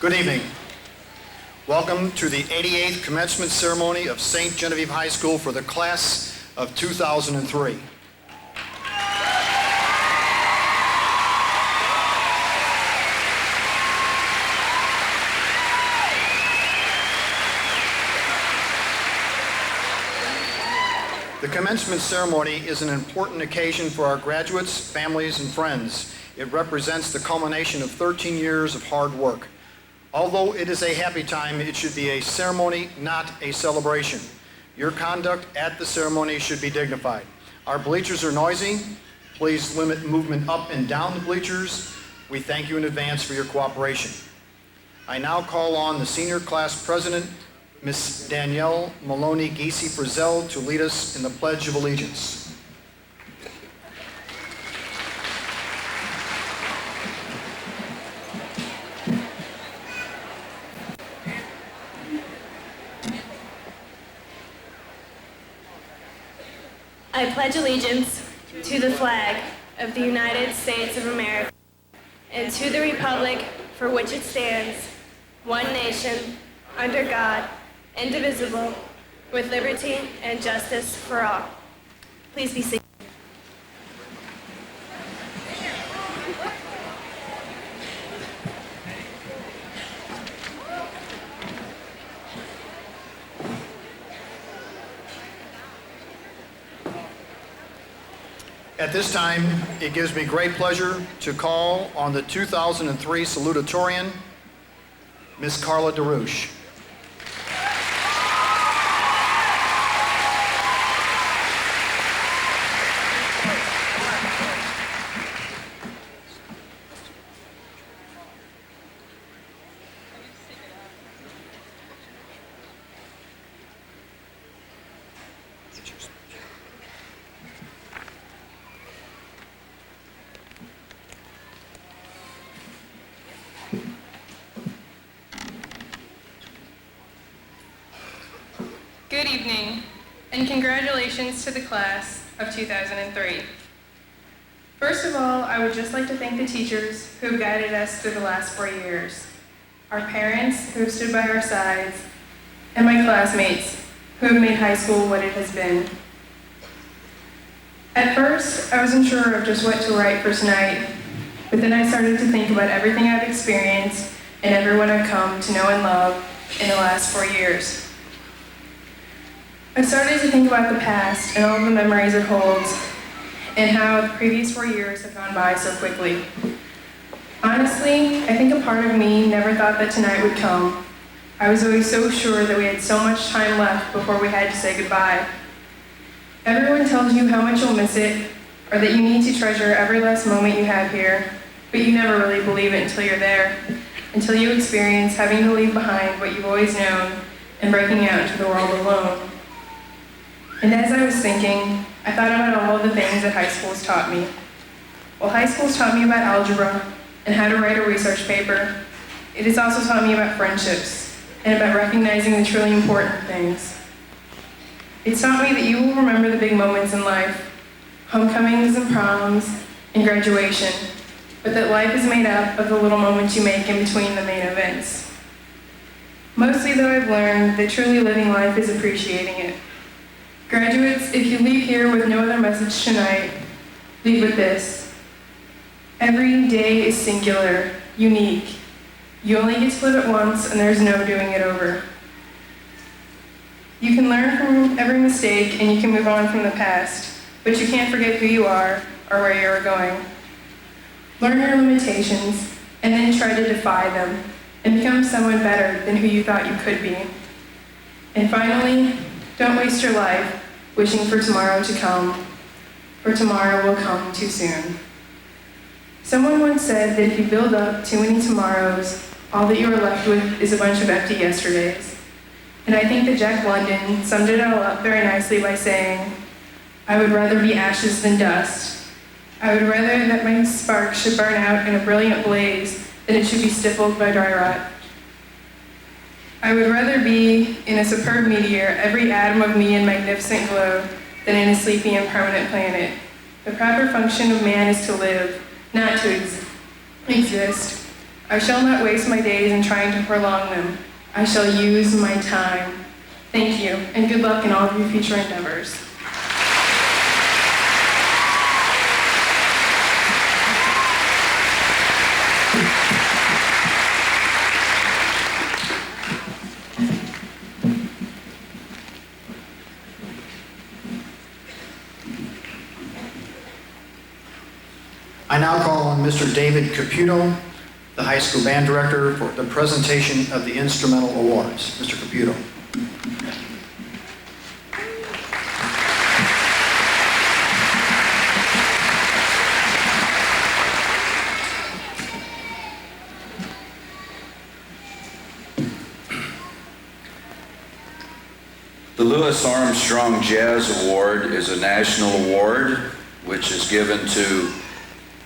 Good evening. Welcome to the 88th commencement ceremony of St. Genevieve High School for the class of 2003. The commencement ceremony is an important occasion for our graduates, families, and friends. It represents the culmination of 13 years of hard work. Although it is a happy time, it should be a ceremony, not a celebration. Your conduct at the ceremony should be dignified. Our bleachers are noisy. Please limit movement up and down the bleachers. We thank you in advance for your cooperation. I now call on the senior class president, Ms. Danielle Maloney Gacy-Frizzell, to lead us in the Pledge of Allegiance. I pledge allegiance to the flag of the United States of America and to the republic for which it stands, one nation, under God, indivisible, with liberty and justice for all. Please be seated. At this time, it gives me great pleasure to call on the 2003 salutatorian, Ms. Carla DeRouche. Good evening, and congratulations to the class of 2003. First of all, I would just like to thank the teachers who have guided us through the last 4 years, our parents who have stood by our sides, and my classmates who have made high school what it has been. At first, I wasn't sure of just what to write for tonight, but then I started to think about everything I've experienced and everyone I've come to know and love in the last 4 years. I started to think about the past and all the memories it holds and how the previous 4 years have gone by so quickly. Honestly, I think a part of me never thought that tonight would come. I was always so sure that we had so much time left before we had to say goodbye. Everyone tells you how much you'll miss it or that you need to treasure every last moment you have here, but you never really believe it until you're there, until you experience having to leave behind what you've always known and breaking out into the world alone. And as I was thinking, I thought about all of the things that high school has taught me. Well, high school has taught me about algebra and how to write a research paper. It has also taught me about friendships and about recognizing the truly important things. It's taught me that you will remember the big moments in life, homecomings and proms and graduation, but that life is made up of the little moments you make in between the main events. Mostly, though, I've learned that truly living life is appreciating it. Graduates, if you leave here with no other message tonight, leave with this. Every day is singular, unique. You only get to live it once, and there's no doing it over. You can learn from every mistake, and you can move on from the past, but you can't forget who you are or where you're going. Learn your limitations, and then try to defy them, and become someone better than who you thought you could be. And finally, don't waste your life wishing for tomorrow to come, for tomorrow will come too soon. Someone once said that if you build up too many tomorrows, all that you are left with is a bunch of empty yesterdays. And I think that Jack London summed it all up very nicely by saying, I would rather be ashes than dust. I would rather that my spark should burn out in a brilliant blaze than it should be stifled by dry rot. I would rather be in a superb meteor, every atom of me in magnificent glow, than in a sleepy and permanent planet. The proper function of man is to live, not to exist. I shall not waste my days in trying to prolong them. I shall use my time. Thank you, and good luck in all of your future endeavors. I now call on Mr. David Caputo, the high school band director, for the presentation of the instrumental awards. Mr. Caputo. The Louis Armstrong Jazz Award is a national award which is given to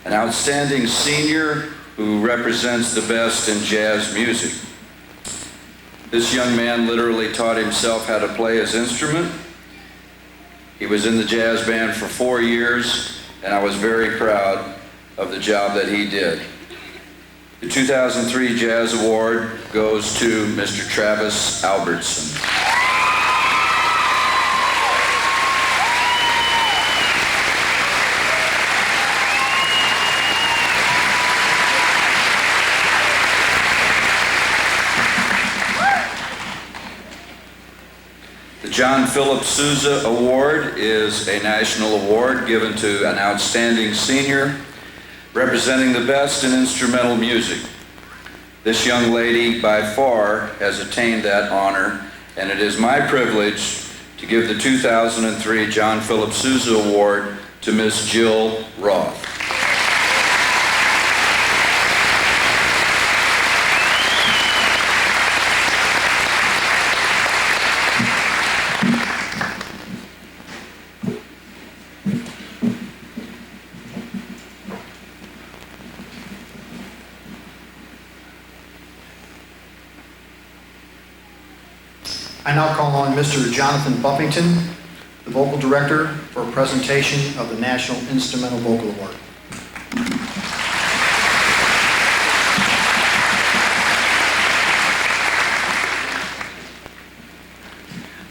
an outstanding senior who represents the best in jazz music. This young man literally taught himself how to play his instrument. He was in the jazz band for 4 years, and I was very proud of the job that he did. The 2003 Jazz Award goes to Mr. Travis Albertson. The John Philip Sousa Award is a national award given to an outstanding senior representing the best in instrumental music. This young lady by far has attained that honor, and it is my privilege to give the 2003 John Philip Sousa Award to Miss Jill Roth. I now call on Mr. Jonathan Buffington, the vocal director, for a presentation of the National Instrumental Vocal Award.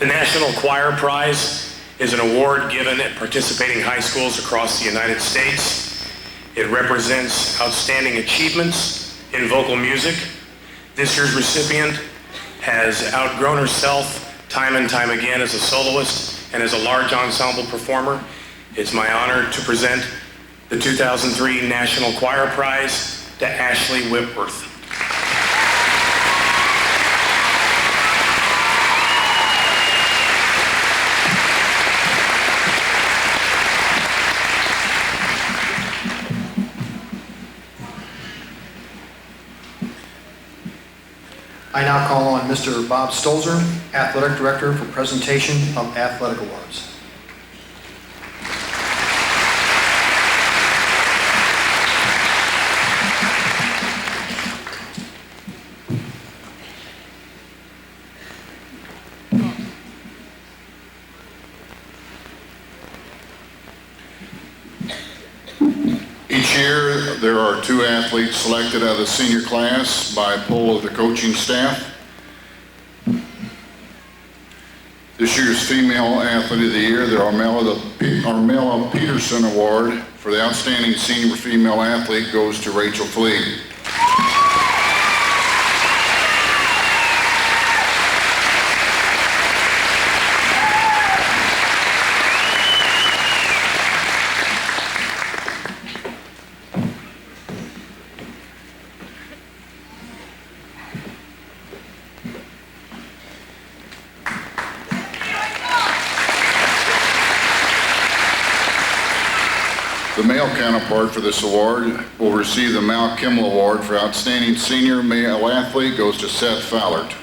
The National Choir Prize is an award given at participating high schools across the United States. It represents outstanding achievements in vocal music. This year's recipient has outgrown herself time and time again as a soloist and as a large ensemble performer. It's my honor to present the 2003 National Choir Prize to Ashley Whitworth. I now call on Mr. Bob Stolzer, Athletic Director, for presentation of athletic awards. Each year, there are 2 athletes selected out of the senior class by a poll of the coaching staff. This year's Female Athlete of the Year, the Armella Peterson Award for the Outstanding Senior Female Athlete goes to Rachel Fleeg. The male counterpart for this award will receive the Mal Kimmel Award for Outstanding Senior Male Athlete goes to Seth Fallert.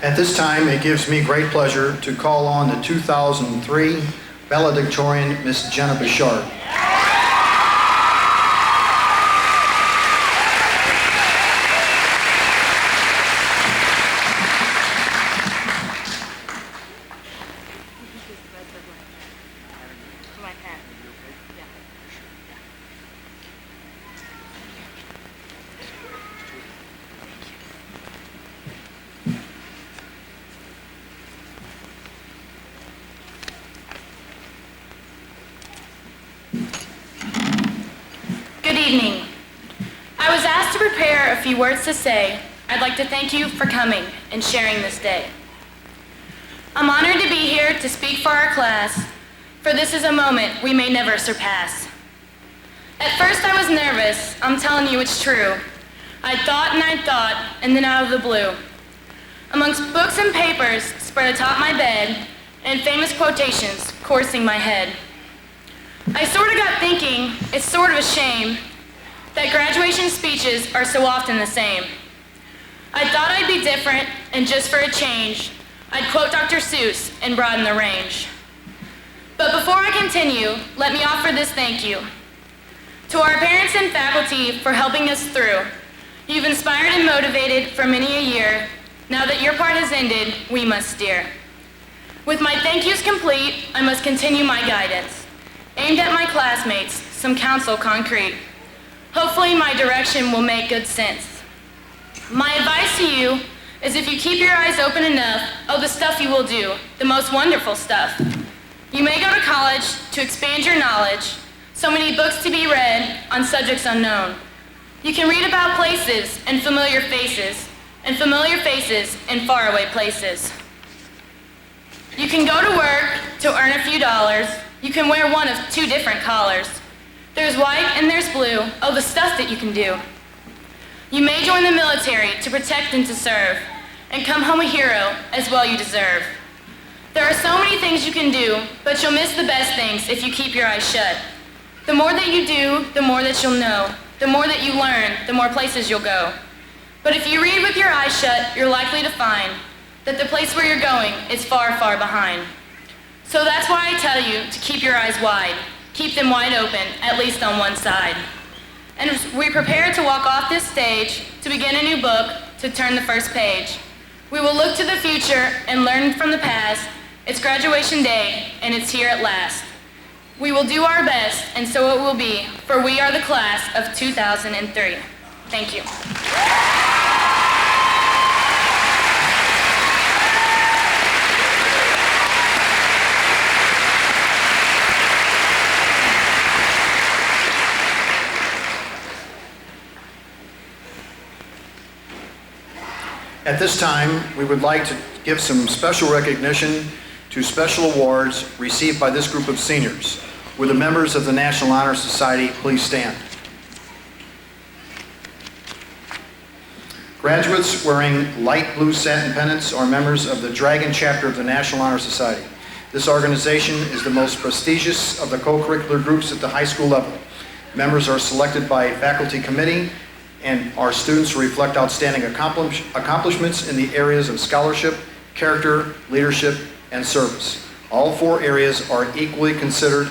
At this time, it gives me great pleasure to call on the 2003 Valedictorian, Ms. Jenna Bouchard. Good evening. I was asked to prepare a few words to say. I'd like to thank you for coming and sharing this day. I'm honored to be here to speak for our class, for this is a moment we may never surpass. At first I was nervous, I'm telling you it's true. I thought, and then out of the blue. Amongst books and papers spread atop my bed, and famous quotations coursing my head. I sort of got thinking, it's sort of a shame that graduation speeches are so often the same. I thought I'd be different, and just for a change, I'd quote Dr. Seuss and broaden the range. But before I continue, let me offer this thank you. To our parents and faculty for helping us through. You've inspired and motivated for many a year. Now that your part has ended, we must steer. With my thank yous complete, I must continue my guidance. Aimed at my classmates, some counsel concrete. Hopefully my direction will make good sense. My advice to you is if you keep your eyes open enough, oh, the stuff you will do, the most wonderful stuff. You may go to college to expand your knowledge, so many books to be read on subjects unknown. You can read about places and familiar faces in faraway places. You can go to work to earn a few dollars. You can wear one of two different collars. There's white and there's blue, oh, the stuff that you can do. You may join the military to protect and to serve, and come home a hero as well you deserve. There are so many things you can do, but you'll miss the best things if you keep your eyes shut. The more that you do, the more that you'll know. The more that you learn, the more places you'll go. But if you read with your eyes shut, you're likely to find that the place where you're going is far, far behind. So that's why I tell you to keep your eyes wide. Keep them wide open, at least on one side. And as we prepare to walk off this stage, to begin a new book, to turn the first page, we will look to the future and learn from the past. It's graduation day, and it's here at last. We will do our best, and so it will be, for we are the class of 2003. Thank you. At this time, we would like to give some special recognition to special awards received by this group of seniors. Will the members of the National Honor Society please stand? Graduates wearing light blue satin pennants are members of the Dragon Chapter of the National Honor Society. This organization is the most prestigious of the co-curricular groups at the high school level. Members are selected by a faculty committee and are students who reflect outstanding accomplishments in the areas of scholarship, character, leadership, and service. All four areas are equally considered,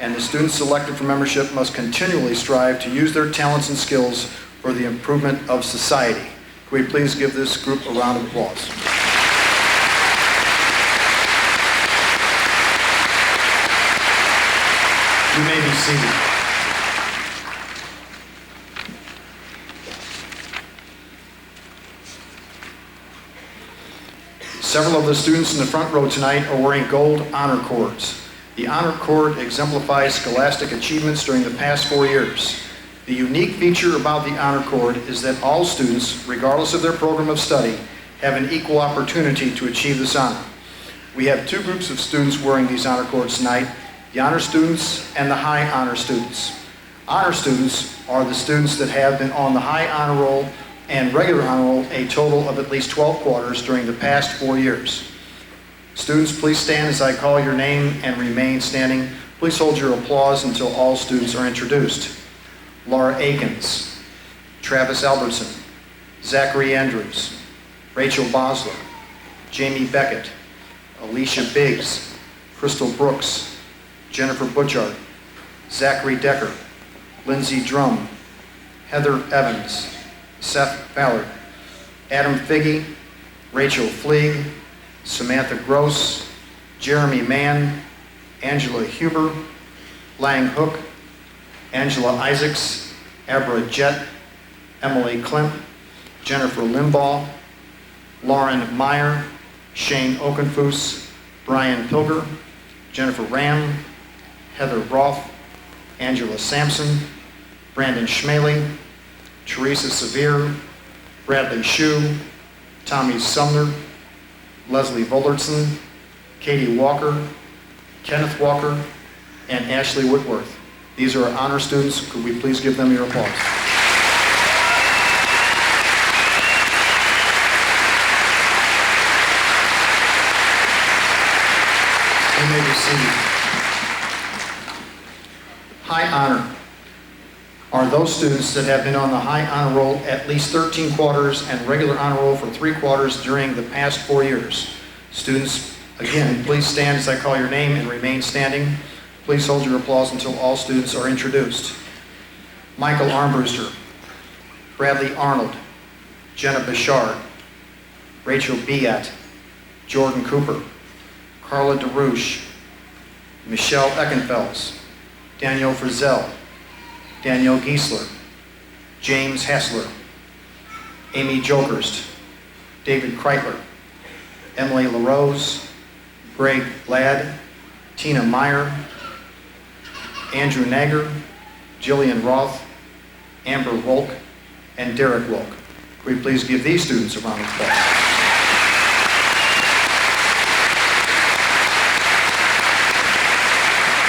and the students selected for membership must continually strive to use their talents and skills for the improvement of society. Could we please give this group a round of applause? You may be seated. Several of the students in the front row tonight are wearing gold honor cords. The honor cord exemplifies scholastic achievements during the past 4 years. The unique feature about the honor cord is that all students, regardless of their program of study, have an equal opportunity to achieve this honor. We have two groups of students wearing these honor cords tonight, the honor students and the high honor students. Honor students are the students that have been on the high honor roll and regular honor roll a total of at least 12 quarters during the past 4 years. Students, please stand as I call your name and remain standing. Please hold your applause until all students are introduced. Laura Akins, Travis Albertson, Zachary Andrews, Rachel Bosler, Jamie Beckett, Alicia Biggs, Crystal Brooks, Jennifer Butchart, Zachary Decker, Lindsay Drum, Heather Evans, Seth Ballard, Adam Figge, Rachel Fleeg, Samantha Gross, Jeremy Mann, Angela Huber, Lang Hook, Angela Isaacs, Abra Jett, Emily Klimp, Jennifer Limbaugh, Lauren Meyer, Shane Okenfoos, Brian Pilger, Jennifer Ram, Heather Roth, Angela Sampson, Brandon Schmaley, Teresa Severe, Bradley Shue, Tommy Sumner, Leslie Volertson, Katie Walker, Kenneth Walker, and Ashley Whitworth. These are our honor students. Could we please give them your applause? You may be seated. High honor are those students that have been on the high honor roll at least 13 quarters and regular honor roll for 3 quarters during the past 4 years. Students, again, please stand as I call your name and remain standing. Please hold your applause until all students are introduced. Michael Armbruster, Bradley Arnold, Jenna Bichard, Rachel Biat, Jordan Cooper, Carla DeRouche, Michelle Eckenfels, Daniel Frizzell, Danielle Giesler, James Hassler, Amy Jokerst, David Kreitler, Emily LaRose, Greg Ladd, Tina Meyer, Andrew Nager, Jillian Roth, Amber Wolk, and Derek Wolk. Could we please give these students a round of applause?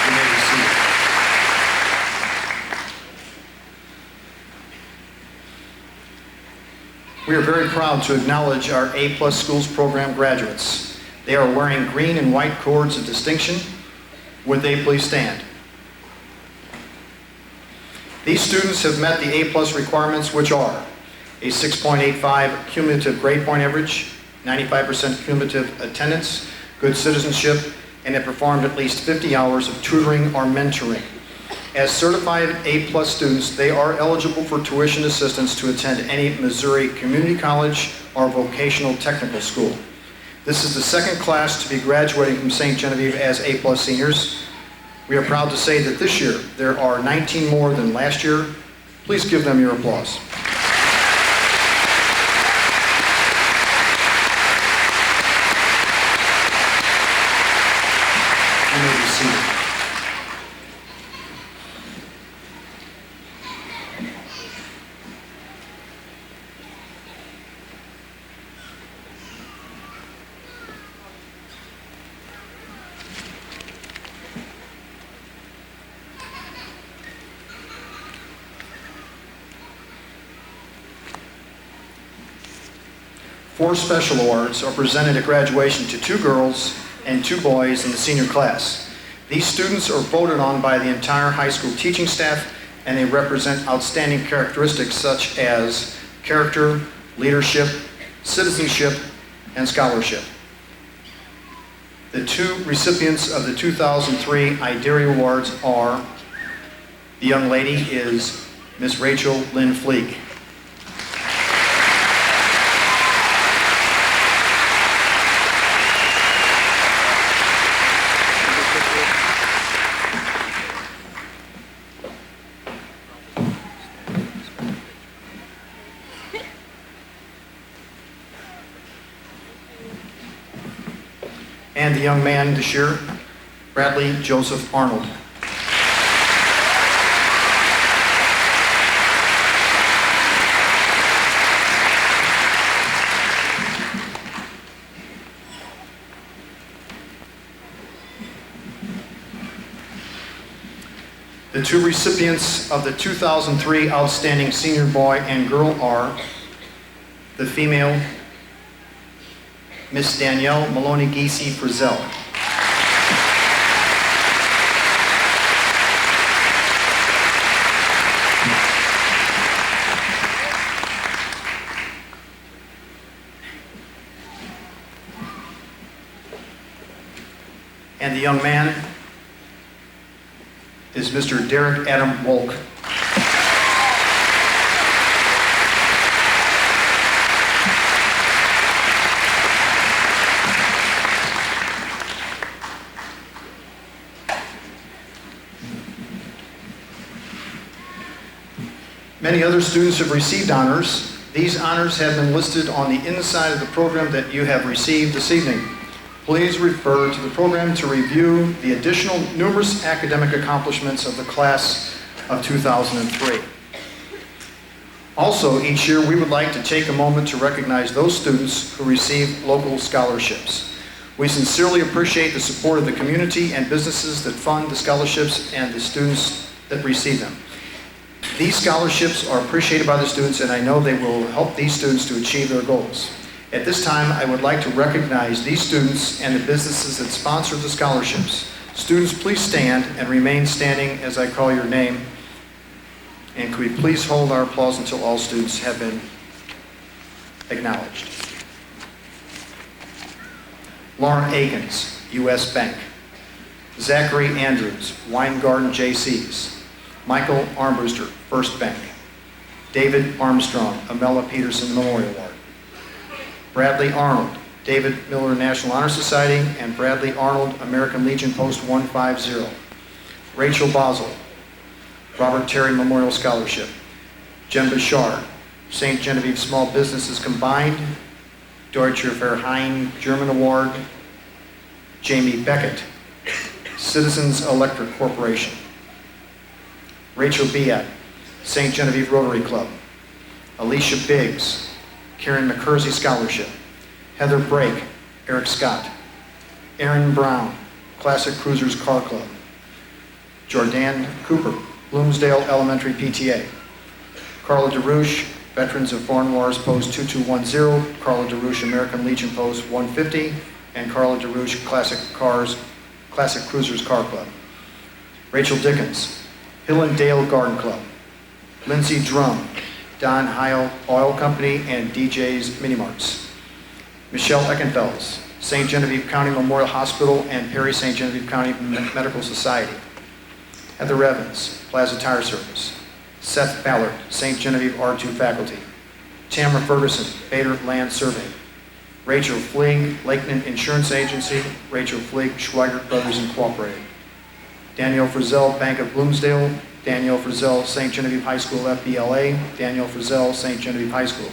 You may be seated. We are very proud to acknowledge our A+ Schools Program graduates. They are wearing green and white cords of distinction. Would they please stand? These students have met the A+ requirements, which are a 6.85 cumulative grade point average, 95% cumulative attendance, good citizenship, and have performed at least 50 hours of tutoring or mentoring. As certified A+ students, they are eligible for tuition assistance to attend any Missouri community college or vocational technical school. This is the second class to be graduating from St. Genevieve as A+ seniors. We are proud to say that this year there are 19 more than last year. Please give them your applause. You may be seated. Four special awards are presented at graduation to 2 girls and 2 boys in the senior class. These students are voted on by the entire high school teaching staff, and they represent outstanding characteristics such as character, leadership, citizenship, and scholarship. The 2 recipients of the 2003 IDERI Awards are, the young lady is Miss Rachel Lynn Fleeg. And the young man this year, Bradley Joseph Arnold. The 2 recipients of the 2003 Outstanding Senior Boy and Girl are the female Miss Danielle Maloney-Giese Frizzell. And the young man, is Mr. Derek Adam Wolk. Many other students have received honors. These honors have been listed on the inside of the program that you have received this evening. Please refer to the program to review the additional numerous academic accomplishments of the class of 2003. Also, each year we would like to take a moment to recognize those students who receive local scholarships. We sincerely appreciate the support of the community and businesses that fund the scholarships and the students that receive them. These scholarships are appreciated by the students, and I know they will help these students to achieve their goals. At this time, I would like to recognize these students and the businesses that sponsor the scholarships. Students, please stand and remain standing as I call your name. And could we please hold our applause until all students have been acknowledged. Lauren Akins, U.S. Bank. Zachary Andrews, Weingarten J.C.'s. Michael Armbruster, First Bank. David Armstrong, Amella Peterson Memorial Award. Bradley Arnold, David Miller National Honor Society, and Bradley Arnold, American Legion Post 150. Rachel Basel, Robert Terry Memorial Scholarship. Jen Bouchard, St. Genevieve Small Businesses Combined, Deutscher Verein German Award. Jamie Beckett, Citizens Electric Corporation. Rachel Biat, St. Genevieve Rotary Club. Alicia Biggs, Karen McCursey Scholarship. Heather Brake, Eric Scott. Aaron Brown, Classic Cruisers Car Club. Jordan Cooper, Bloomsdale Elementary PTA. Carla DeRouche, Veterans of Foreign Wars Post 2210, Carla DeRouche American Legion Post 150, and Carla DeRouche Classic Cruisers Car Club. Rachel Dickens, Hill and Dale Garden Club. Lindsay Drum, Don Heil Oil Company and DJ's Mini Marts. Michelle Eckenfels, St. Genevieve County Memorial Hospital and Perry St. Genevieve County Medical Society. Heather Evans, Plaza Tire Service. Seth Ballard, St. Genevieve R2 Faculty. Tamara Ferguson, Bader Land Survey. Rachel Fleig, Lakeland Insurance Agency. Rachel Fleig, Schweigert Brothers Incorporated. Danielle Frizzell, Bank of Bloomsdale. Danielle Frizzell, St. Genevieve High School FBLA. Danielle Frizzell, St. Genevieve High School.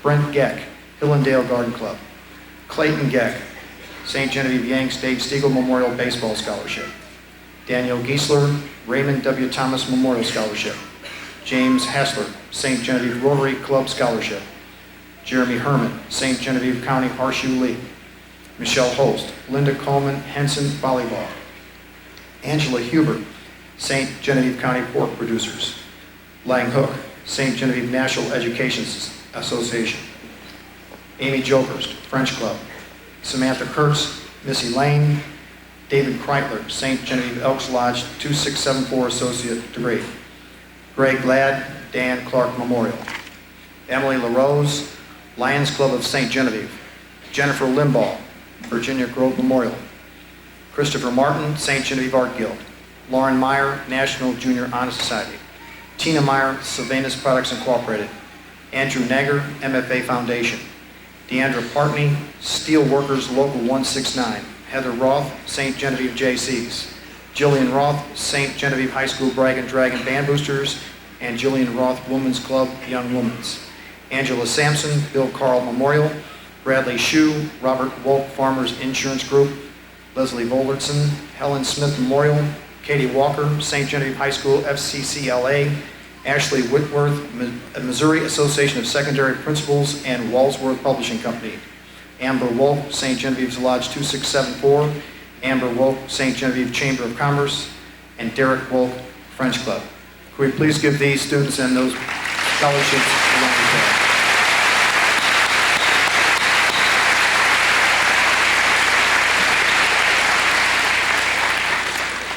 Brent Geck, Hillendale Garden Club. Clayton Geck, St. Genevieve Yanks Dave Stiegel Memorial Baseball Scholarship. Daniel Giesler, Raymond W. Thomas Memorial Scholarship. James Hassler, St. Genevieve Rotary Club Scholarship. Jeremy Herman, St. Genevieve County Horseshoe League. Michelle Host, Linda Coleman Henson Volleyball. Angela Huber, St. Genevieve County Pork Producers. Lang Hook, St. Genevieve National Education Association. Amy Jokerst, French Club. Samantha Kurtz, Missy Lane. David Kreitler, St. Genevieve Elks Lodge 2674 Associate Degree. Greg Ladd, Dan Clark Memorial. Emily LaRose, Lions Club of St. Genevieve. Jennifer Limbaugh, Virginia Grove Memorial. Christopher Martin, St. Genevieve Art Guild. Lauren Meyer, National Junior Honor Society. Tina Meyer, Sylvanus Products Incorporated. Andrew Nagger, MFA Foundation. Deandra Partney, Steel Workers Local 169. Heather Roth, St. Genevieve JCs. Jillian Roth, St. Genevieve High School Brag and Dragon Band Boosters, and Jillian Roth Women's Club Young Women's. Angela Sampson, Bill Carl Memorial. Bradley Shue, Robert Wolk Farmers Insurance Group. Leslie Volertson, Helen Smith Memorial. Katie Walker, St. Genevieve High School FCCLA. Ashley Whitworth, Missouri Association of Secondary Principals and Walsworth Publishing Company. Amber Wolk, St. Genevieve's Lodge 2674. Amber Wolk, St. Genevieve Chamber of Commerce. And Derek Wolk, French Club. Could we please give these students and those scholarships a round of applause?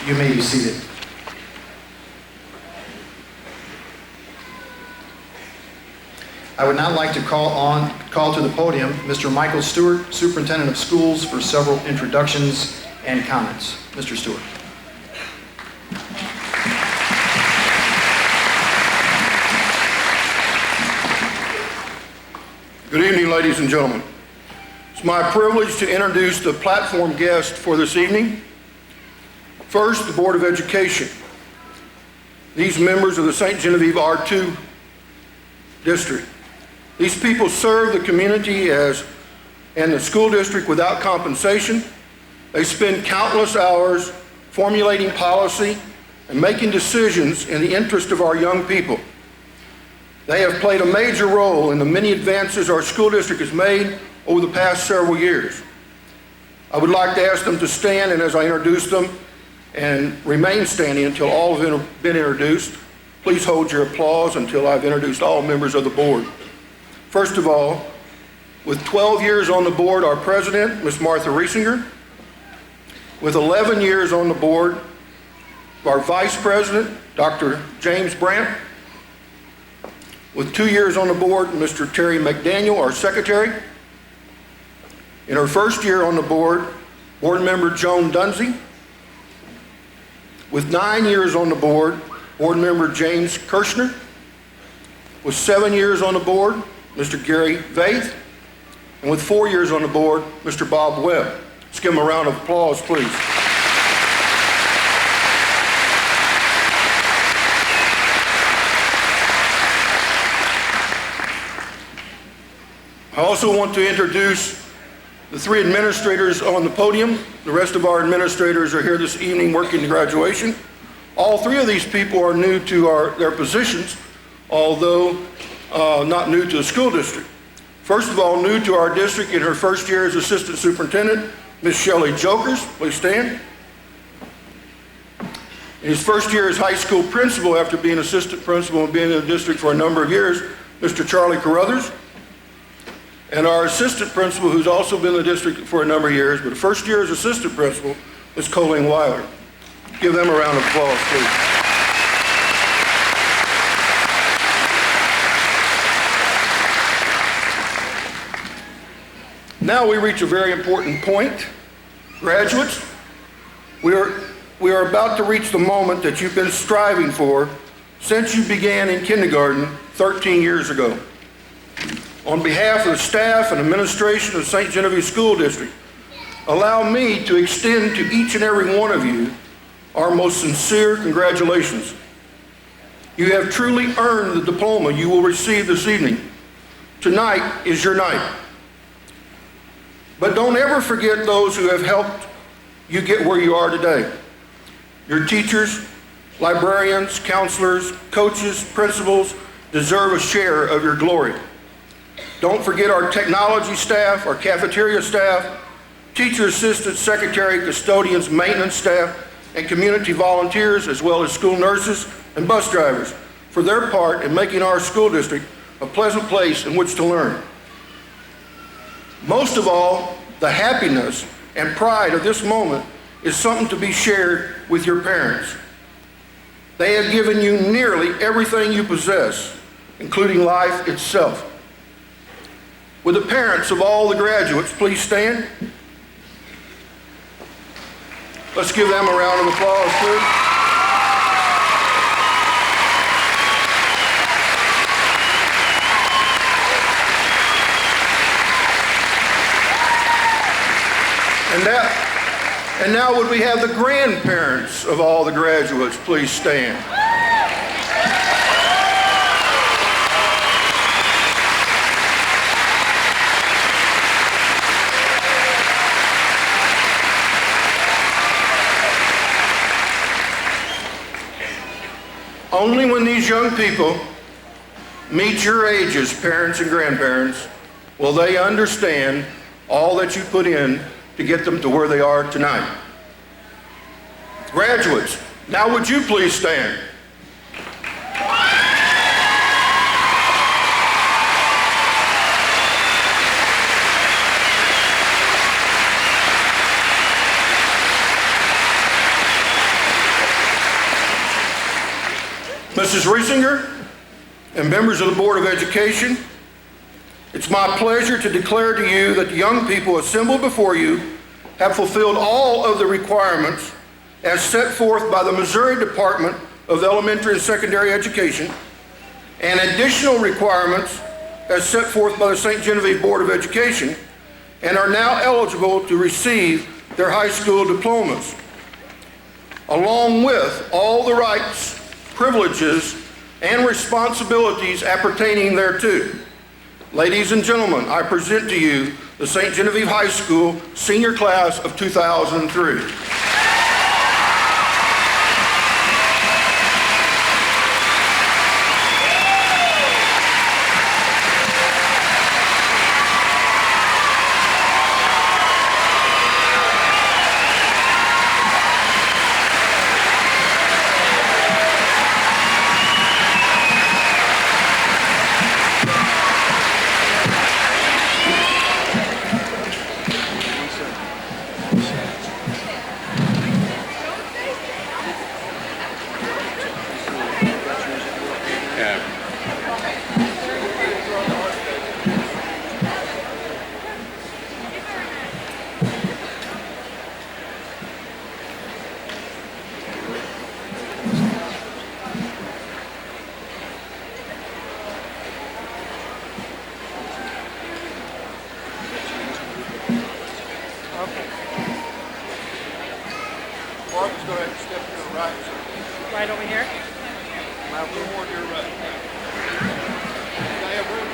You may be seated. I would now like to call to the podium Mr. Michael Stewart, Superintendent of Schools, for several introductions and comments. Mr. Stewart. Good evening, ladies and gentlemen. It's my privilege to introduce the platform guest for this evening. First, the Board of Education. These members of the St. Genevieve R-II district. These people serve the community and the school district without compensation. They spend countless hours formulating policy and making decisions in the interest of our young people. They have played a major role in the many advances our school district has made over the past several years. I would like to ask them to stand, and as I introduce them, and remain standing until all have been introduced. Please hold your applause until I've introduced all members of the board. First of all, with 12 years on the board, our president, Ms. Martha Riesinger. With 11 years on the board, our vice president, Dr. James Brandt. With 2 years on the board, Mr. Terry McDaniel, our secretary. In her first year on the board member Joan Dunsey. With 9 years on the board member James Kirshner. With 7 years on the board, Mr. Gary Vaith. And with 4 years on the board, Mr. Bob Webb. Let's give him a round of applause, please. I also want to introduce the 3 administrators on the podium. The rest of our administrators are here this evening working to graduation. All 3 of these people are new to their positions, although not new to the school district. First of all, new to our district in her first year as assistant superintendent, Ms. Shelley Jokers. Please stand. In his first year as high school principal after being assistant principal and being in the district for a number of years, Mr. Charlie Carruthers. And our assistant principal, who's also been in the district for a number of years, but the first year as assistant principal, Ms. Colleen Weiler. Give them a round of applause, please. Now we reach a very important point. Graduates, we are about to reach the moment that you've been striving for since you began in kindergarten 13 years ago. On behalf of the staff and administration of St. Genevieve School District, allow me to extend to each and every one of you our most sincere congratulations. You have truly earned the diploma you will receive this evening. Tonight is your night. But don't ever forget those who have helped you get where you are today. Your teachers, librarians, counselors, coaches, principals deserve a share of your glory. Don't forget our technology staff, our cafeteria staff, teacher assistants, secretary, custodians, maintenance staff, and community volunteers, as well as school nurses and bus drivers, for their part in making our school district a pleasant place in which to learn. Most of all, the happiness and pride of this moment is something to be shared with your parents. They have given you nearly everything you possess, including life itself. Would the parents of all the graduates please stand? Let's give them a round of applause, please. And now would we have the grandparents of all the graduates please stand? Only when these young people meet your ages, parents and grandparents, will they understand all that you put in to get them to where they are tonight. Graduates, now would you please stand? Mrs. Riesinger and members of the Board of Education, it's my pleasure to declare to you that the young people assembled before you have fulfilled all of the requirements as set forth by the Missouri Department of Elementary and Secondary Education and additional requirements as set forth by the St. Genevieve Board of Education and are now eligible to receive their high school diplomas, along with all the rights, privileges, and responsibilities appertaining thereto. Ladies and gentlemen, I present to you the St. Genevieve High School senior class of 2003. Marcus, go ahead and step to the right. Right over here? Have a little more to your right. I have room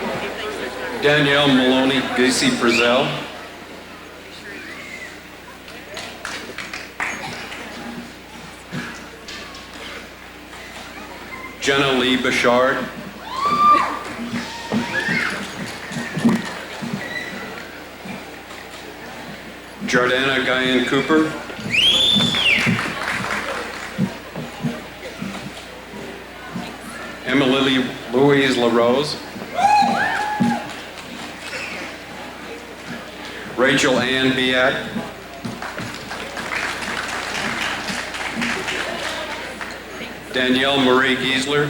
for Danielle Maloney, Gacy Frizzell. Jenna Lee Bouchard. Jordana Guyan Cooper. Emily Louise LaRose. Rachel Ann Biak. Danielle Marie Giesler.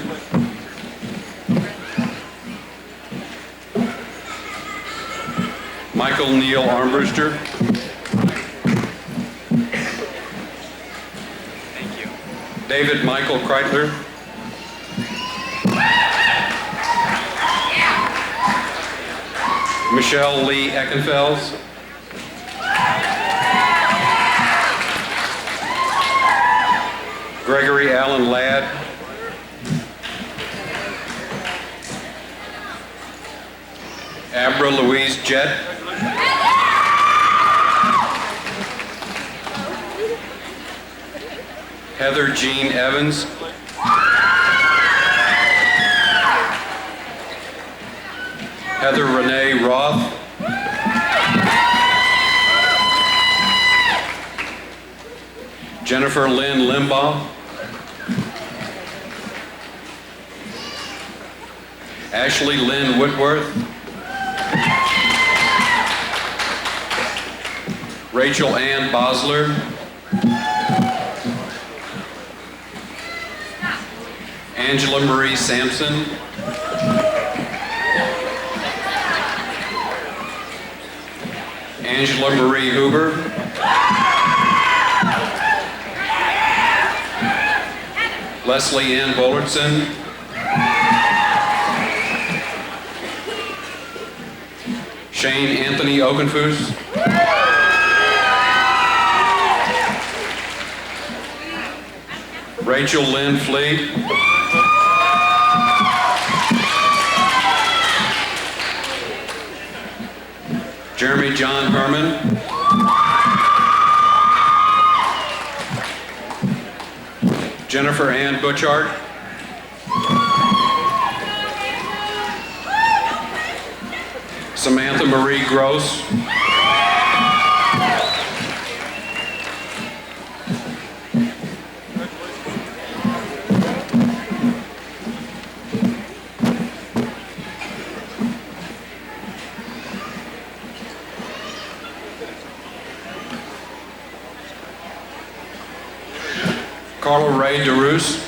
Michael Neil Armbruster. Thank you. David Michael Kreitler. Michelle Lee Eckenfels. Gregory Allen Ladd. Abra Louise Jett. Heather Jean Evans. Heather Renee Roth. Jennifer Lynn Limbaugh. Ashley Lynn Whitworth. Rachel Ann Bosler. Angela Marie Sampson. Angela Marie Huber. Leslie Ann Bullertson. Shane Anthony Okenfuss. Rachel Lynn Fleet. Jeremy John Herman. Jennifer Ann Butchart. Samantha Marie Gross. Carla Ray DeRoos.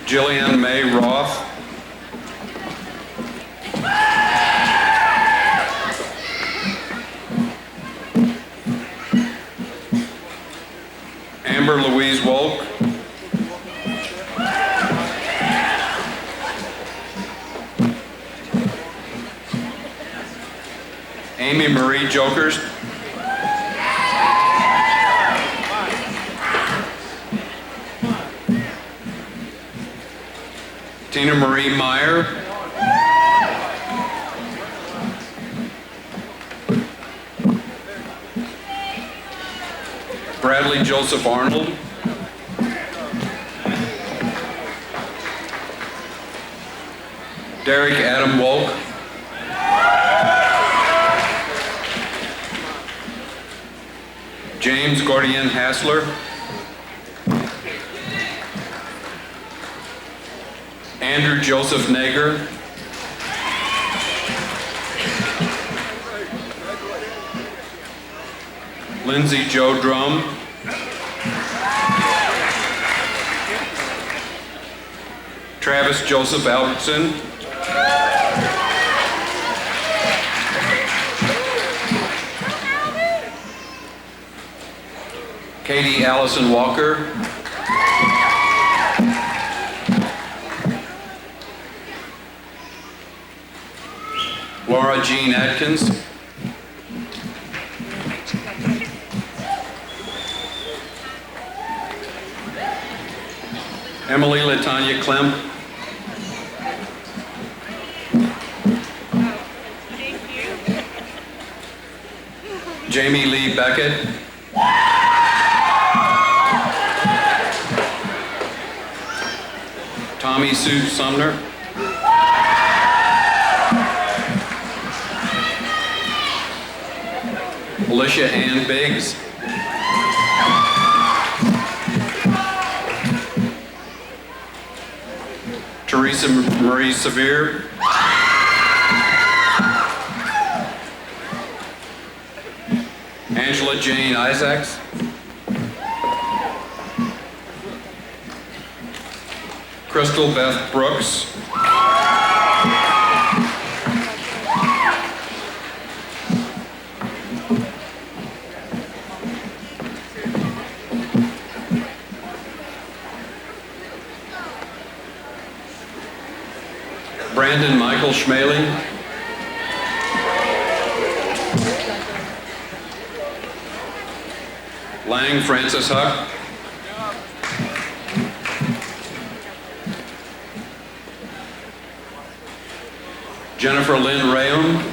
Jillian May Roth. Jennifer Louise Wolk. Amy Marie Jokers. Tina Marie Meyer. Bradley Joseph Arnold. Derek Adam Wolk. James Gordian Hassler. Andrew Joseph Nager. Lindsay Joe Drum. Travis Joseph Albertson. Katie Allison Walker. Laura Jean Atkins. Emily Latanya Clem. Jamie Lee Beckett. Tommy Sue Sumner. Alicia Ann Biggs. Teresa Marie Severe. Angela Jane Isaacs. Crystal Beth Brooks. Brandon Michael Schmaling. Lang Francis Huck. Jennifer Lynn Rayum.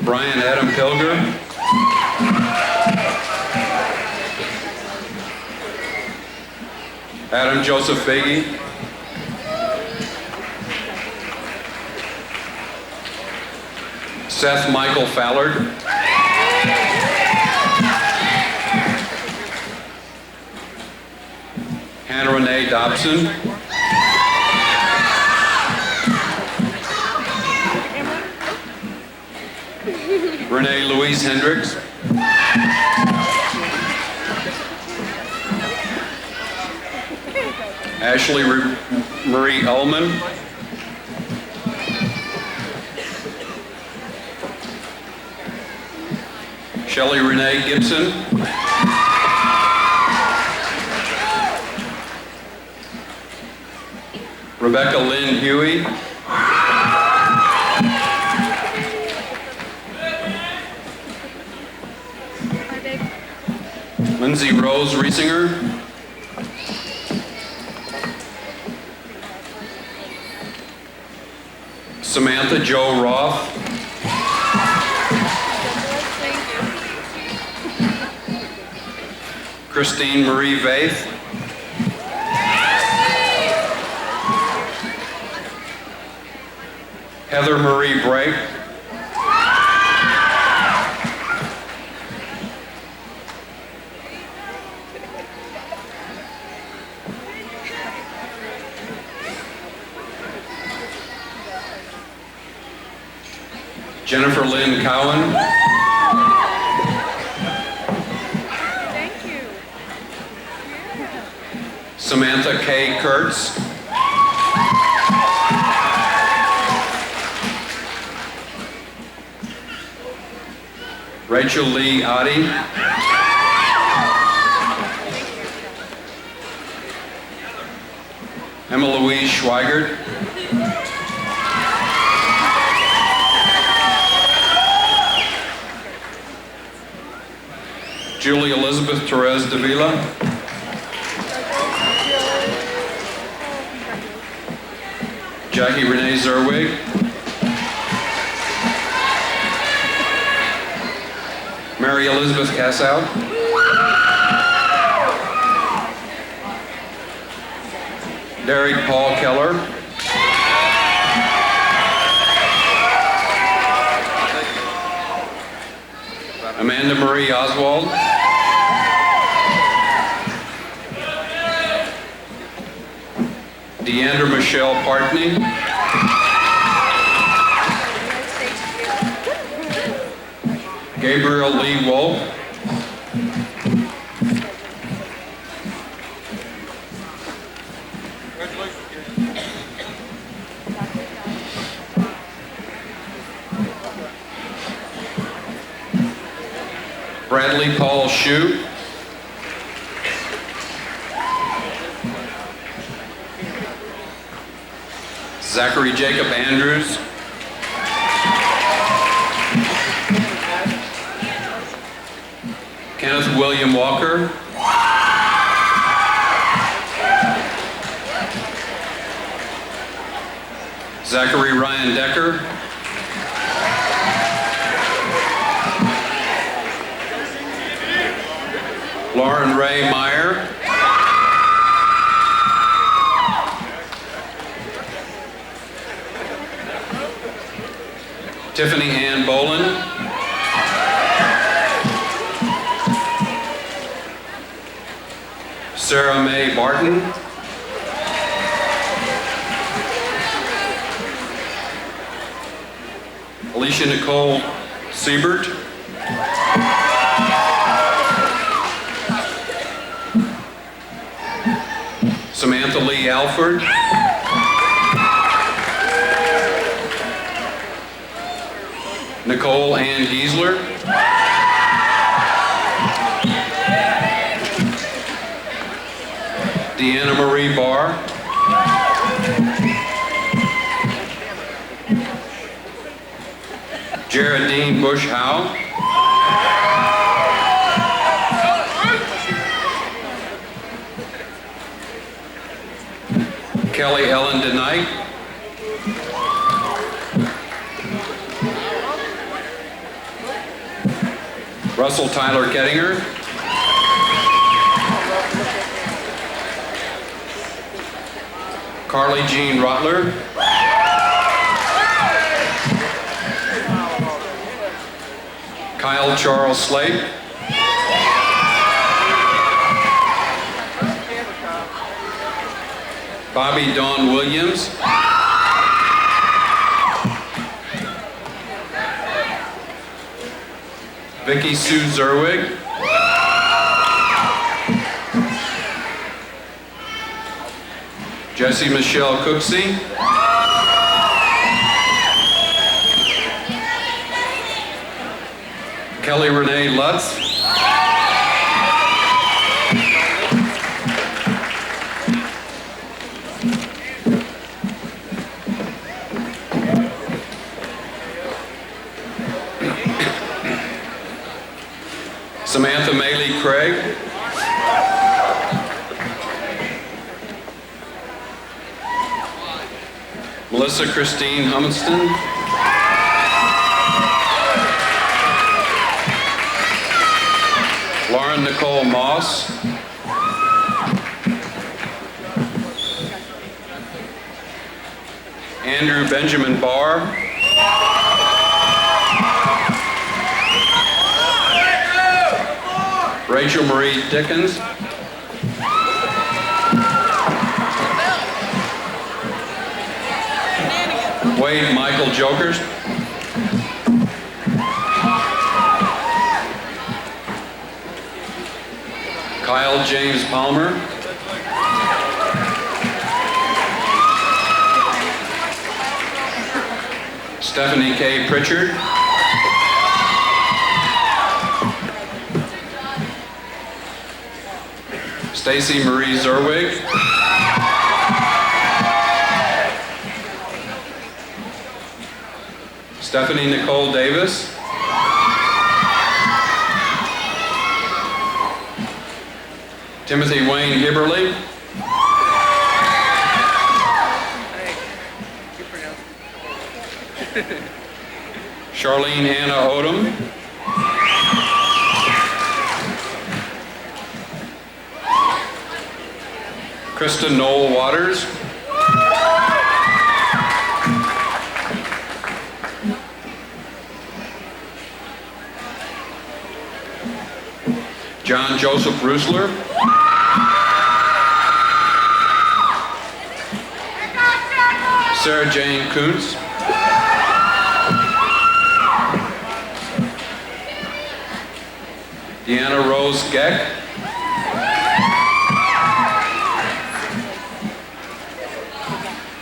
Brian Adam Pilger. Adam Joseph Fagey. Seth Michael Fallard. Hannah Renee Dobson. Renee Louise Hendricks. Ashley Marie Ullman. Shelley Renee Gibson. Rebecca Lynn Huey. Lindsay Rose Riesinger. Samantha Jo Roth. Christine Marie Vaith. Heather Marie Brake. Jennifer Lynn Cowan. Thank you. Samantha K. Kurtz. Rachel Lee Oddie. Emma Louise Schweigert. Julie Elizabeth Torres Davila. Jackie Renee Zerwig. Mary Elizabeth Cassout. Derek Paul Keller. Amanda Marie Oswald. Deandra Michelle Partney. Gabriel Lee Wolf. Bradley Paul Shue. Zachary Jacob Andrews. Kenneth William Walker. Zachary Ryan Decker. Lauren Ray Meyer. Tiffany Ann Boland. Sarah Mae Barton. Alicia Nicole Siebert. Samantha Lee Alford. Nicole Ann Giesler. Deanna Marie Barr. Geraldine Bush Howe. Kelly Ellen DeKnight. Russell Tyler Kettinger. Carly Jean Rotler. Kyle Charles Slate. Bobby Dawn Williams. Vicky Sue Zerwig. Jessie Michelle Cooksey. Kelly Renee Lutz. Samantha Maylee Craig. Melissa Christine Humiston. Lauren Nicole Moss. Andrew Benjamin Barr. Rachel Marie Dickens. Wade Michael Jokers. Kyle James Palmer. Stephanie K. Pritchard. Stacy Marie Zerwig. Stephanie Nicole Davis. Timothy Wayne Hibberly. Charlene Anna Odom. Krista Noel Waters. John Joseph Rusler. Sarah Jane Kuntz. Deanna Rose Geck.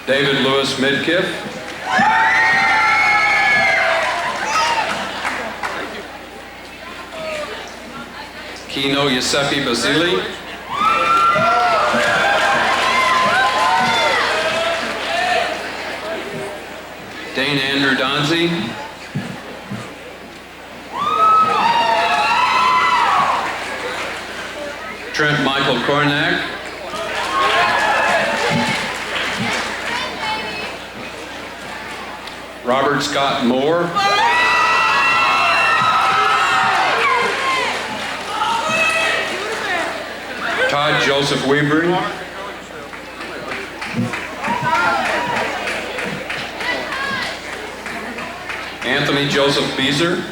David Lewis Midkiff. Kino Giuseppe Basili. Dane Andrew Donzi. Trent Michael Kornack. Robert Scott Moore. Todd Joseph Weaver. Anthony Joseph Beezer.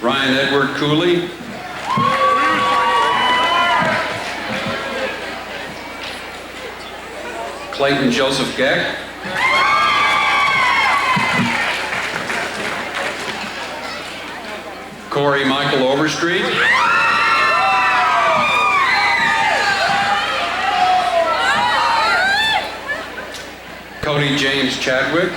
Ryan Edward Cooley. Clayton Joseph Geck. Corey Michael Overstreet. Cody James Chadwick.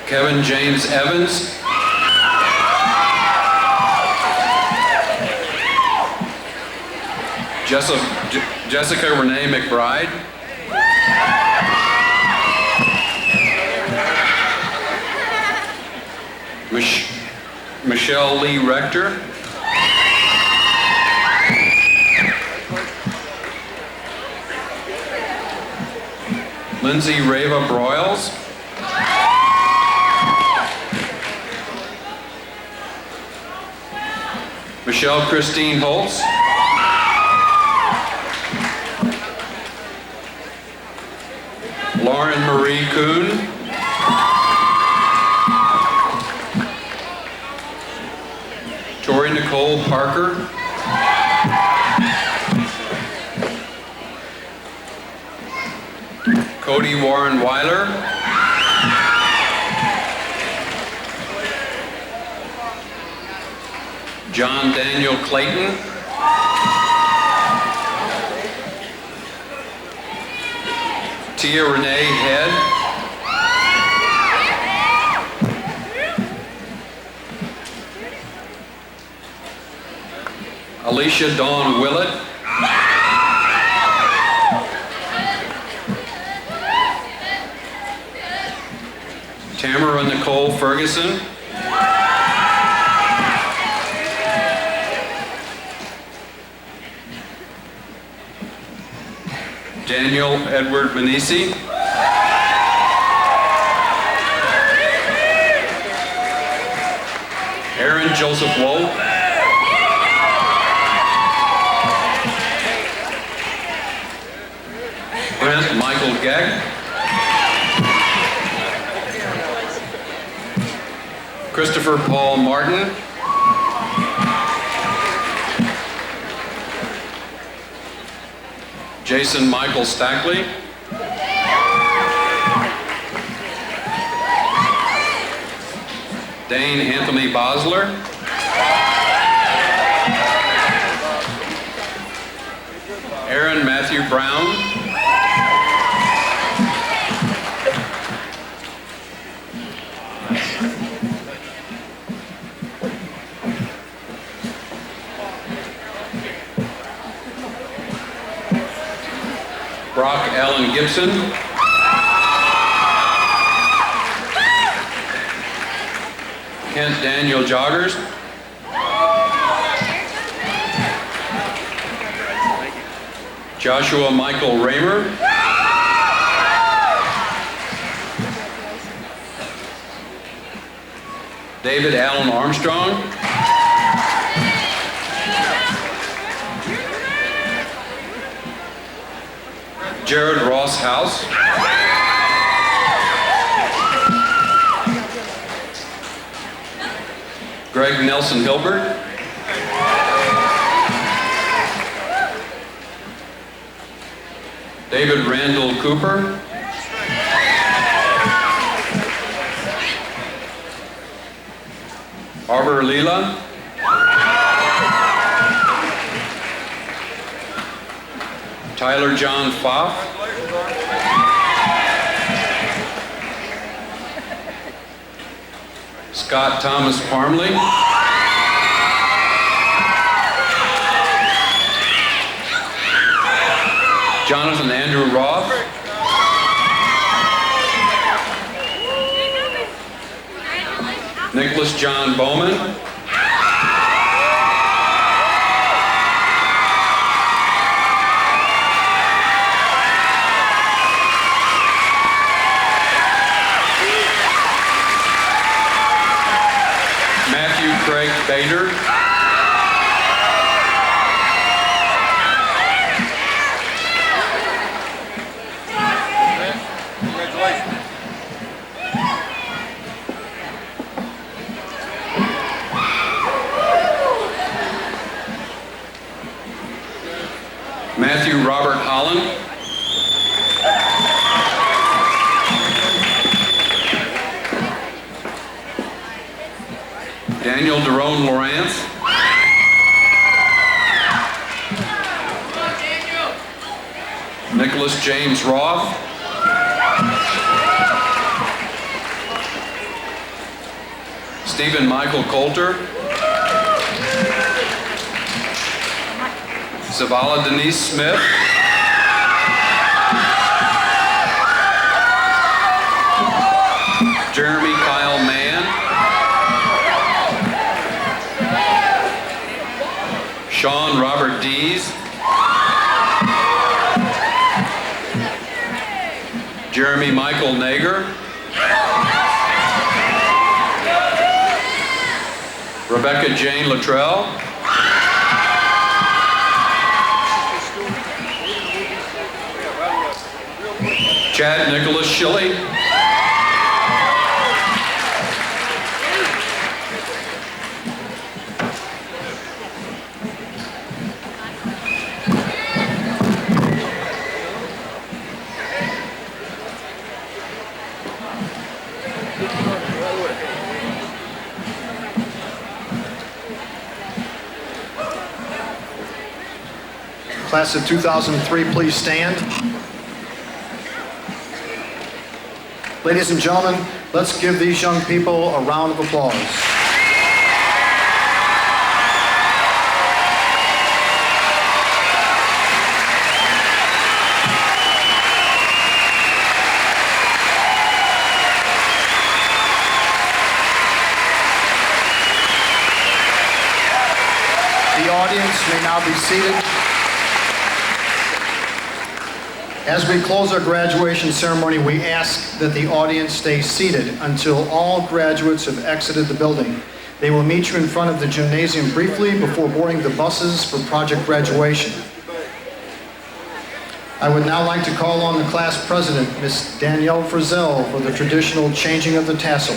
Kevin James Evans. Jessica Renee McBride. Michelle Lee Rector. Lindsay Rava Broyles. Michelle Christine Holtz. Lauren Marie Kuhn. Tori Nicole Parker. Cody Warren Weiler. John Daniel Clayton. Tia Renee Head. Alicia Dawn Willett. Tamara Nicole Ferguson. Daniel Edward Manisi. Aaron Joseph Wolt. Brent Michael Geck. Christopher Paul Martin. Jason Michael Stackley. Dane Anthony Bosler. Aaron Matthew Brown. Brock Allen Gibson. Kent Daniel Joggers. Joshua Michael Raymer. David Allen Armstrong. Jared Ross House. Greg Nelson Hilbert. David Randall Cooper. Arbor Leela. Tyler John Pfaff. Scott Thomas Parmley. Jonathan Andrew Roth. Nicholas John Bowman. Matthew Craig Bader. Matthew Robert Holland. Daniel Derone Lawrence. Nicholas James Roth. Stephen Michael Coulter. Zavala Denise Smith. Jeremy Kyle Mann. Sean Robert Dees. Jeremy Michael Nager. Rebecca Jane Luttrell. Chad Nicholas Schilly. Class of 2003, please stand. Ladies and gentlemen, let's give these young people a round of applause. The audience may now be seated. As we close our graduation ceremony, we ask that the audience stay seated until all graduates have exited the building. They will meet you in front of the gymnasium briefly before boarding the buses for project graduation. I would now like to call on the class president, Ms. Danielle Frizzell, for the traditional changing of the tassel.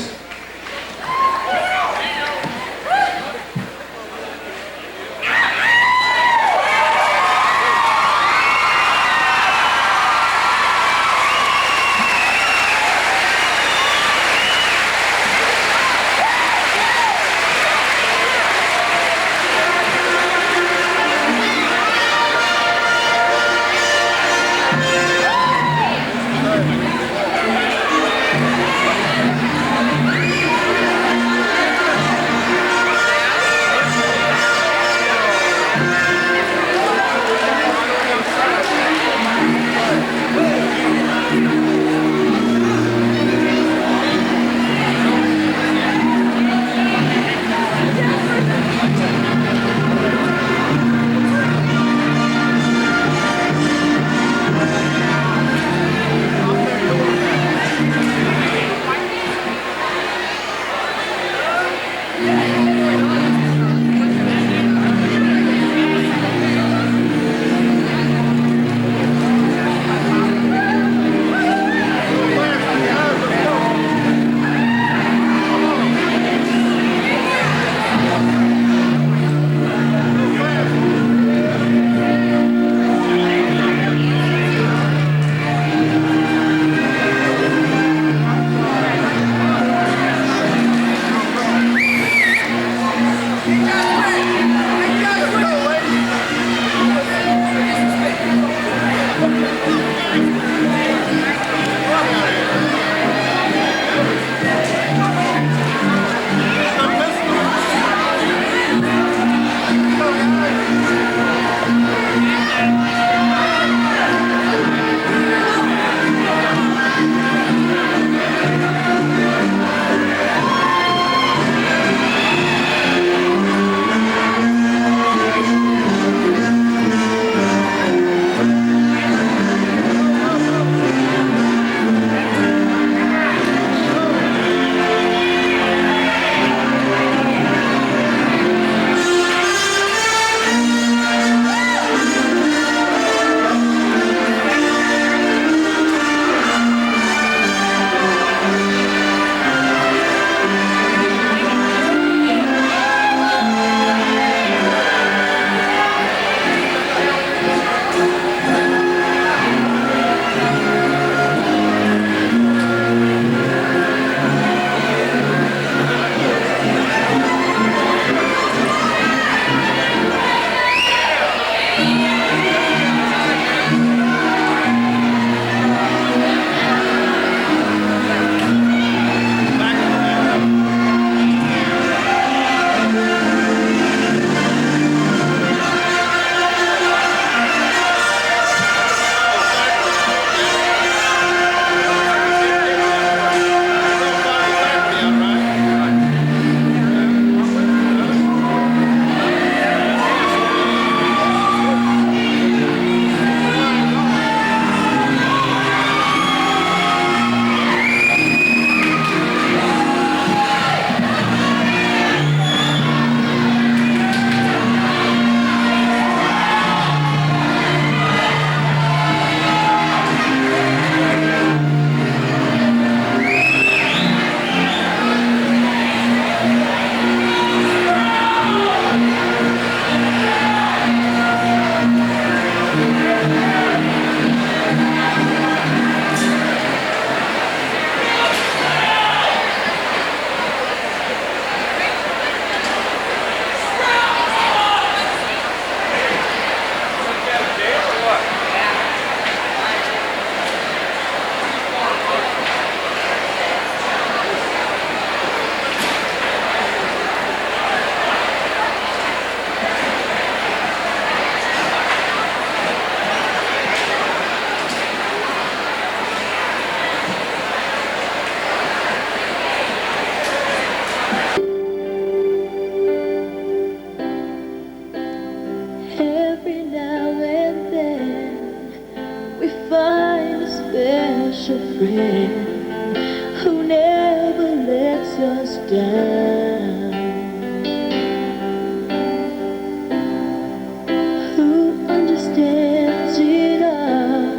Who understands it all,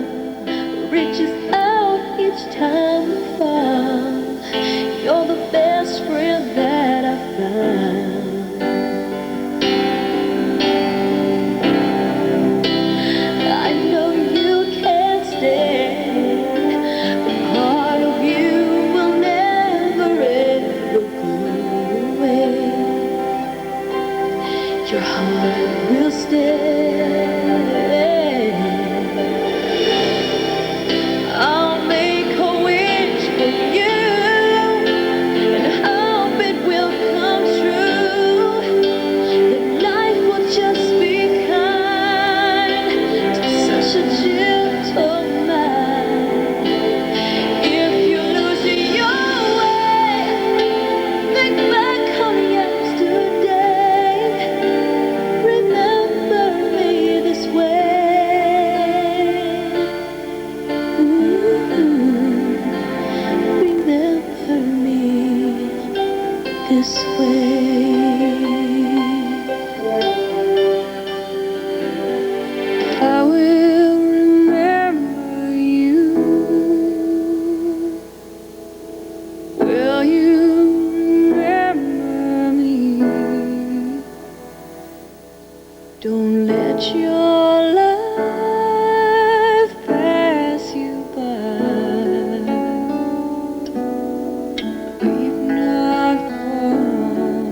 reaches out each time we fall. You're the best friend that I've found. I know you can't stay, but part of you will never ever go away. Your heart will stay. I'll make a wish for you and hope it will come true. That life will just be kind to such a gentle mind. If you lose your way, think back on yesterday. Remember me this way. Remember me this way. I will remember you. Will you remember me? Don't let your life pass you by. We've not gone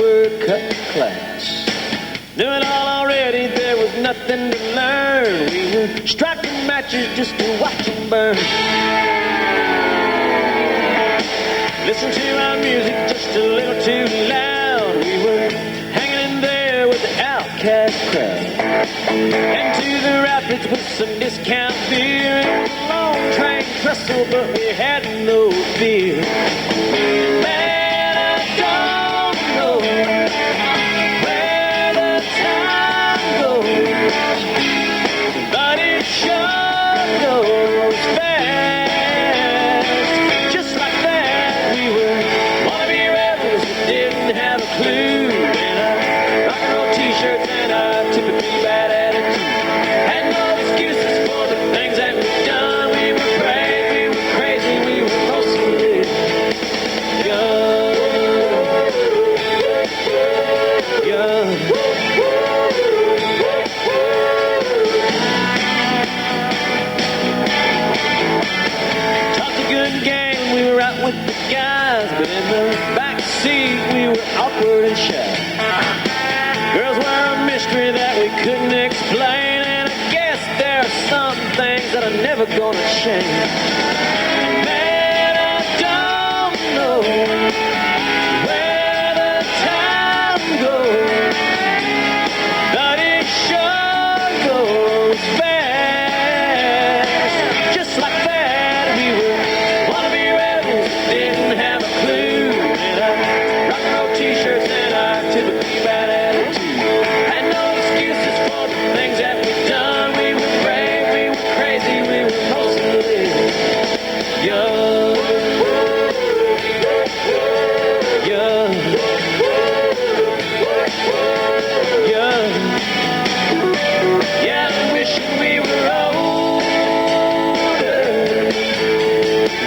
were cutting class. Knew it all already, there was nothing to learn. We were striking matches just to watch them burn. Listen to our music just a little too loud. We were hanging in there with the outcast crowd. And to the rapids with some discount beer. It was a long train trestle, but we had no fear. Man, I don't know where the time goes, but it sure goes fast. Just like that, we were wannabe rebels who didn't have a clue. And our rock and roll t-shirts and our typically bad attitude. Had no excuses for the things that we've done. We were brave, we were crazy, we were mostly young. Young. Talked a good game, we were out with the guys, but in the back seat we were awkward and shy. Girls were a mystery that we couldn't explain, and I guess there are some things that are never gonna change. Man, I don't know where the time goes, but it sure goes fast. Just like that, we were wannabe rebels, didn't have a clue. And our rock and roll t-shirts and our typically bad attitude. Had no excuses for the things that we've done. We were brave, we were crazy, we were mostly young. Young. Young. Yeah, I'm wishing we were older.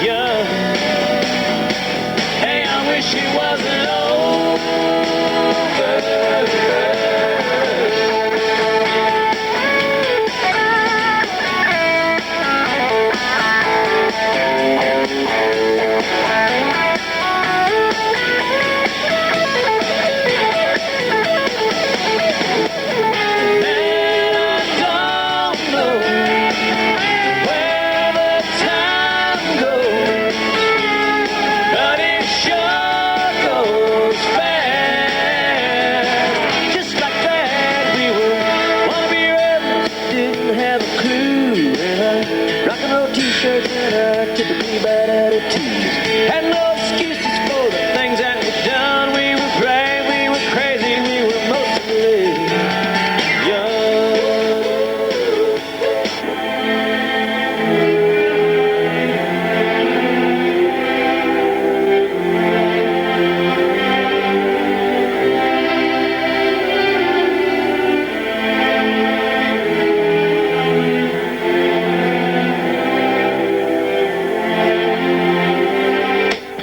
Young. Hey, I wish it wasn't Man, I don't know where the time goes, but it sure goes fast. Just like that, we were wannabe rebels, didn't have a clue. And our rock and roll t-shirts and our typically bad attitudes. Had no excuses for the things that we've done. We were brave, we were crazy, we were mostly young.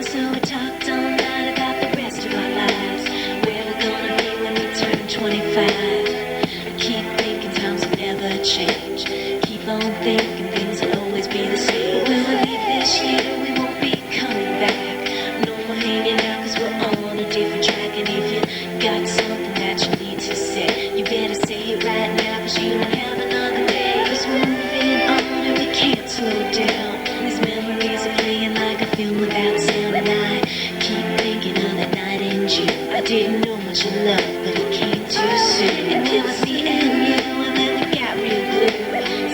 So we talked all night about the rest of our lives, where we're gonna be when we turn 25. I keep thinking times will never change. Keep on thinking things will always be the same. When we leave this year, we won't be coming back. No more hanging out 'cause we're on a different track. And if you got something that you need to say, you better say it right now 'cause you don't have another day. 'Cause we're moving on and we can't slow down. These memories are playing like a film without sound. And I keep thinking of that night in June. I didn't know much of love, but it came too soon. And it was me and you, and then we got real blue.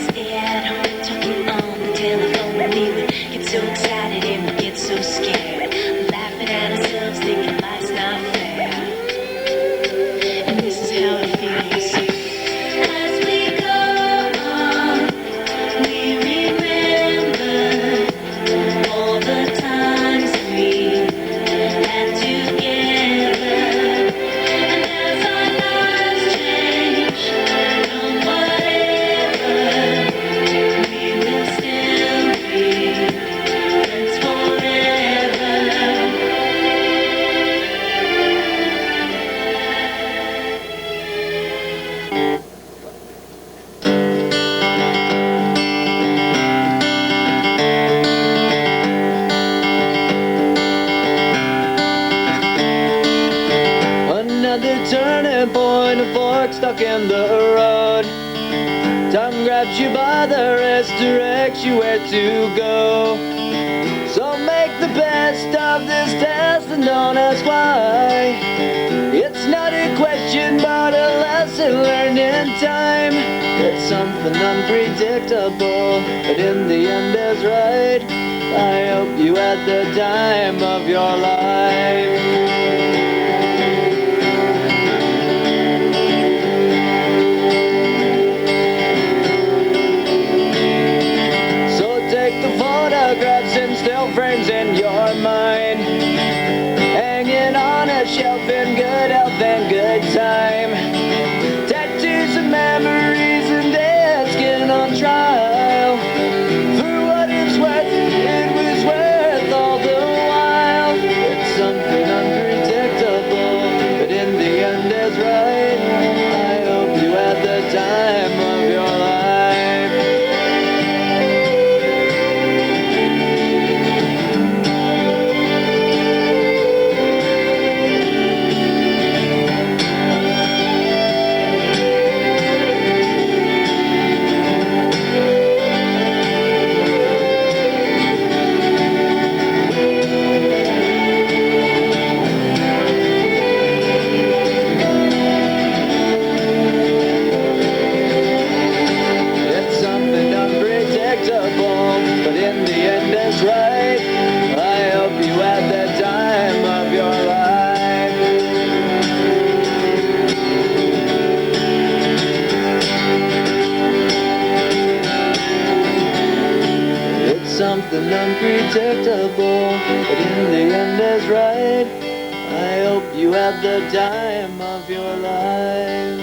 Stay at home talking on the telephone. We would get so excited and we get so scared, laughing at ourselves, thinking life's not fair. And this is how it feels. As we go on, we remember all the times we had together. And as our lives change, pinpoint a fork stuck in the road. Time grabs you by the wrist, directs you where to go. So make the best of this test and don't ask why. It's not a question but a lesson learned in time. It's something unpredictable, but in the end is right. I hope you had the time of your life. So take the photographs and still frames in your mind, hanging on a shelf in good health and good time. Tattoos and memories and dead skin on trial. For what it's worth, it was worth all the while. It's something unpredictable, but in the end is right. I hope you had the time of your life. Something unpredictable, but in the end is right. I hope you had the time of your life.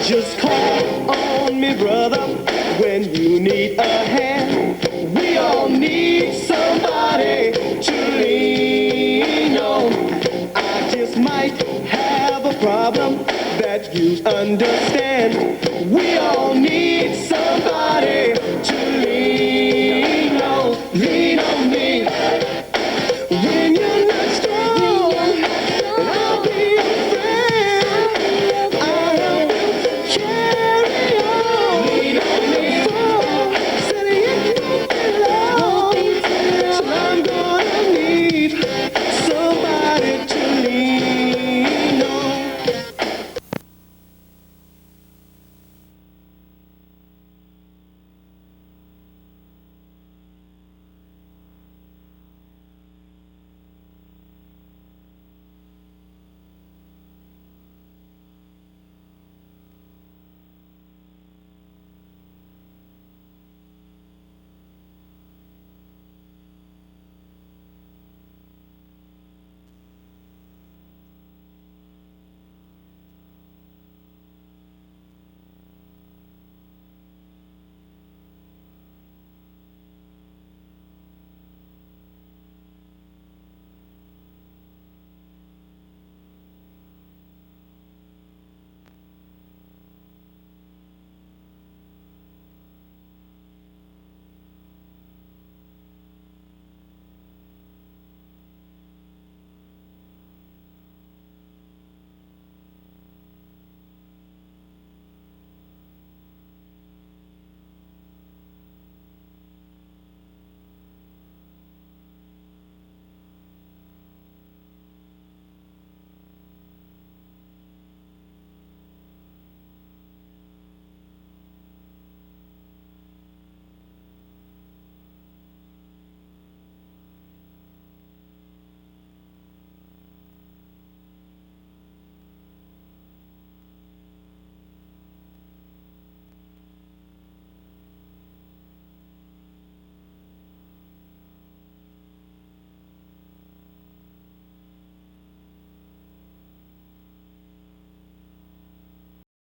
Just call on me, brother, when you need a hand. We all need somebody to lean on. I just might have a problem that you understand. We all need somebody.